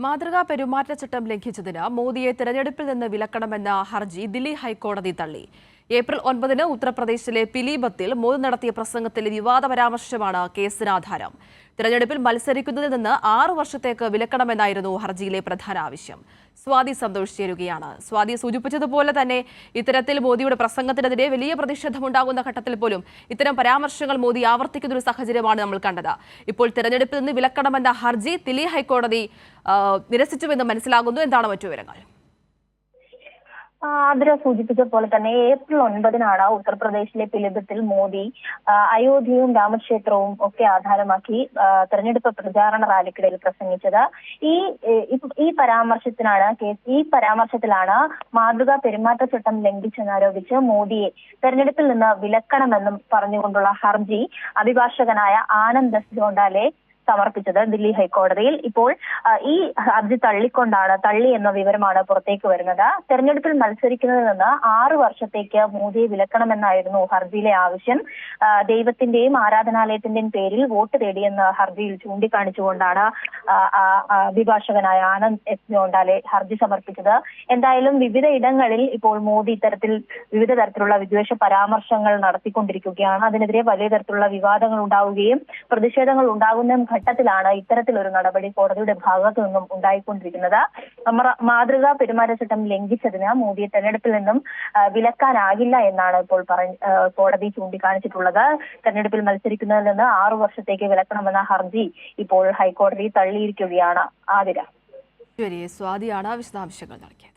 മാതൃകാ പെരുമാറ്റച്ചട്ടം ലംഘിച്ചതിന് മോദിയെ തിരഞ്ഞെടുപ്പിൽ നിന്ന് വിലക്കണമെന്ന ഹർജി ദില്ലി ഹൈക്കോടതി തള്ളി. ഏപ്രിൽ 9 ഉത്തർപ്രദേശിലെ പിലീഭത്തിൽ മോദി നടത്തിയ പ്രസംഗത്തിലെ വിവാദ പരാമർശമാണ് കേസിന് ആധാരം. തിരഞ്ഞെടുപ്പിൽ മത്സരിക്കുന്നതിൽ നിന്ന് 6 വർഷത്തേക്ക് വിലക്കണമെന്നായിരുന്നു ഹർജിയിലെ പ്രധാന ആവശ്യം. സ്വാതി സന്തോഷ് ചേരുകയാണ്. സ്വാതി സൂചിപ്പിച്ചതുപോലെ തന്നെ ഇത്തരത്തിൽ മോദിയുടെ പ്രസംഗത്തിനെതിരെ വലിയ പ്രതിഷേധമുണ്ടാകുന്ന ഘട്ടത്തിൽ പോലും ഇത്തരം പരാമർശങ്ങൾ മോദി ആവർത്തിക്കുന്ന ഒരു സാഹചര്യമാണ് നമ്മൾ കണ്ടത്. ഇപ്പോൾ തിരഞ്ഞെടുപ്പിൽ നിന്ന് വിലക്കണമെന്ന ഹർജി ദില്ലി ഹൈക്കോടതി നിരസിച്ചുവെന്ന് മനസ്സിലാകുന്നു. എന്താണ് മറ്റു വിവരങ്ങൾ? ആതിര സൂചിപ്പിച്ച പോലെ തന്നെ ഏപ്രിൽ 9 ഉത്തർപ്രദേശിലെ പിലിഭിത്തിൽ മോദി അയോധ്യയും രാമക്ഷേത്രവും ഒക്കെ ആധാരമാക്കി തെരഞ്ഞെടുപ്പ് പ്രചാരണ റാലിക്കിടയിൽ പ്രസംഗിച്ചത്. ഈ പരാമർശത്തിലാണ് മാതൃകാ പെരുമാറ്റച്ചട്ടം ലംഘിച്ചെന്നാരോപിച്ച് മോദിയെ തെരഞ്ഞെടുപ്പിൽ നിന്ന് വിലക്കണമെന്നും പറഞ്ഞുകൊണ്ടുള്ള ഹർജി അഭിഭാഷകനായ ആനന്ദ് ജോണ്ടാലെ സമർപ്പിച്ചത് ദില്ലി ഹൈക്കോടതിയിൽ. ഇപ്പോൾ ഈ ഹർജി തള്ളി എന്ന വിവരമാണ് പുറത്തേക്ക് വരുന്നത്. തെരഞ്ഞെടുപ്പിൽ മത്സരിക്കുന്നതിൽ നിന്ന് 6 വർഷത്തേക്ക് മോദിയെ വിലക്കണമെന്നായിരുന്നു ഹർജിയിലെ ആവശ്യം. ദൈവത്തിന്റെയും ആരാധനാലയത്തിന്റെയും പേരിൽ വോട്ട് തേടിയെന്ന് ഹർജിയിൽ ചൂണ്ടിക്കാണിച്ചുകൊണ്ടാണ് അഭിഭാഷകനായ ആനന്ദ് എസ് ജോണ്ടാലെ ഹർജി സമർപ്പിച്ചത്. എന്തായാലും വിവിധ ഇടങ്ങളിൽ ഇപ്പോൾ മോദി ഇത്തരത്തിൽ വിവിധ തരത്തിലുള്ള വിദ്വേഷ പരാമർശങ്ങൾ നടത്തിക്കൊണ്ടിരിക്കുകയാണ്. അതിനെതിരെ വലിയ തരത്തിലുള്ള വിവാദങ്ങൾ ഉണ്ടാവുകയും പ്രതിഷേധങ്ങൾ ഉണ്ടാകുന്ന ഘട്ടത്തിലാണ് ഇത്തരത്തിലൊരു നടപടി കോടതിയുടെ ഭാഗത്തു നിന്നും ഉണ്ടായിക്കൊണ്ടിരിക്കുന്നത്. മാതൃകാ പെരുമാറ്റച്ചട്ടം ലംഘിച്ചതിന് മോദിയെ തെരഞ്ഞെടുപ്പിൽ നിന്നും വിലക്കാനാകില്ല എന്നാണ് ഇപ്പോൾ കോടതി ചൂണ്ടിക്കാണിച്ചിട്ടുള്ളത്. തെരഞ്ഞെടുപ്പിൽ മത്സരിക്കുന്നതിൽ നിന്ന് 6 വർഷത്തേക്ക് വിലക്കണമെന്ന ഹർജി ഇപ്പോൾ ഹൈക്കോടതി തള്ളിയിരിക്കുകയാണ്. ആതിര. ശരി, സ്വാതിയാണ് വിശദാംശങ്ങൾ നൽകിയത്.